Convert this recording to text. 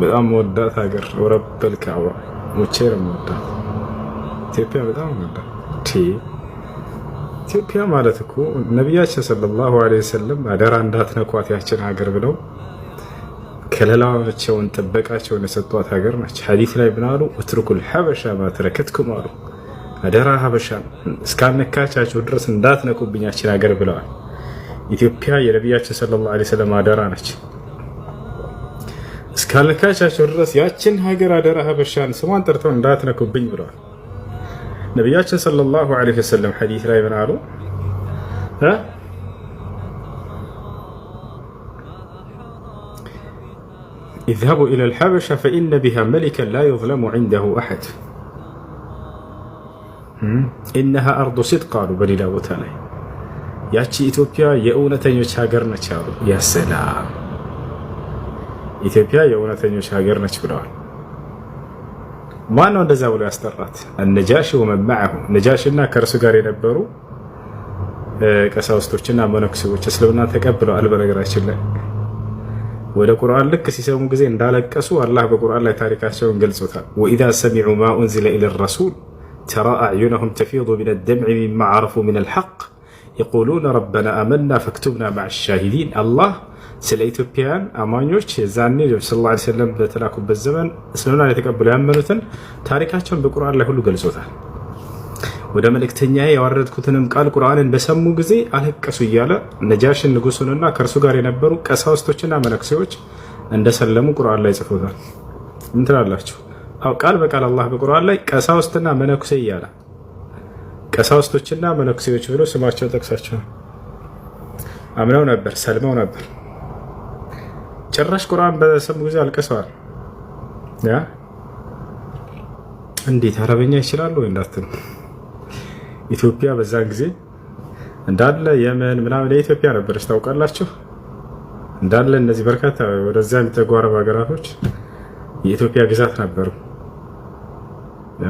በጣም ወዳት ሀገር ወረበል ካባ ሙቼር ወዳት ኢትዮጵያ በጣም ወዳት። ኢትዮጵያ ማለት እኮ ነቢያችን ሰለላሁ ዐለይሂ ወሰለም አደራ እንዳትነኳት ያችን ሀገር ብለው ከለላቸውን ጥበቃቸውን የሰጧት ሀገር ነች። ሐዲስ ላይ ብናሉ ወትሩኩል ሐበሻ ማተረከትኩም አሉ። አደራ ሀበሻን እስካነካቻቸው ድረስ እንዳትነኩብኝ ያችን ሀገር ብለዋል። ኢትዮጵያ የነቢያችን ሰለላሁ ዐለይሂ ወሰለም አደራ ነች። እስካነካቻቸው ድረስ ያችን ሀገር አደራ ሀበሻን ስሟን ጠርተው እንዳትነኩብኝ ብለዋል። ነቢያችን ሰለላሁ ዐለይሂ ወሰለም ሐዲስ ላይ ብናሉ اذهبوا إلى الحبشة فإن بها ملكا لا يظلم عنده أحد إنها أرض صدق قالوا بل لا وتعالى ياتي إثيوبيا የእውነተኞች ሀገር ነች አሉ። ያ ሰላም ኢትዮጵያ የእውነተኞች ሀገር ነች ብለዋል። ማን ነው እንደዛ ብሎ ያስጠራት? النجاشي ومن معه ነጃሽና ከእርሱ ጋር የነበሩ ቀሳውስቶችና መነኩሴዎች እስልምና ተቀብለዋል። በነገራችን ላይ ወደ ቁርአን ልክ ሲሰሙ ጊዜ እንዳለቀሱ አላህ በቁርአን ላይ ታሪካቸውን ገልጾታል። وإذا سمعوا ما أنزل إلى الرسول ترى أعينهم تفيض من الدمع مما عرفوا من الحق يقولون ربنا آمنا فاكتبنا مع الشاهدين الله ስለ ኢትዮጵያውያን አማኞች ዛኔ ነብዩ ሰለላሁ ዐለይሂ ወሰለም በተላኩበት ዘመን እስልምናን የተቀበሉ ያመኑትን ታሪካቸውን በቁርአን ላይ ሁሉ ገልጾታል። ወደ መልእክተኛዬ ያወረድኩትንም ቃል ቁርአንን በሰሙ ጊዜ አለቀሱ እያለ ነጃሽን ንጉሱንና ከእርሱ ጋር የነበሩ ቀሳውስቶችና መነኩሴዎች እንደሰለሙ ቁርአን ላይ ጽፎታል። ምን ትላላችሁ? አው ቃል በቃል አላህ በቁርአን ላይ ቀሳውስትና መነኩሴ እያለ ቀሳውስቶችና መነኩሴዎች ብሎ ስማቸውን ጠቅሳቸው አምነው ነበር፣ ሰልመው ነበር። ጭራሽ ቁርአን በሰሙ ጊዜ አልቀሰዋል። ያ እንዴት አረበኛ ይችላሉ ወይ እንዳትሉ፣ ኢትዮጵያ በዛን ጊዜ እንዳለ የመን ምናምን ለኢትዮጵያ ነበረች ታውቃላችሁ። እንዳለ እነዚህ በርካታ ወደዚያ የሚጠጉ አረብ ሀገራቶች የኢትዮጵያ ግዛት ነበሩ። ያ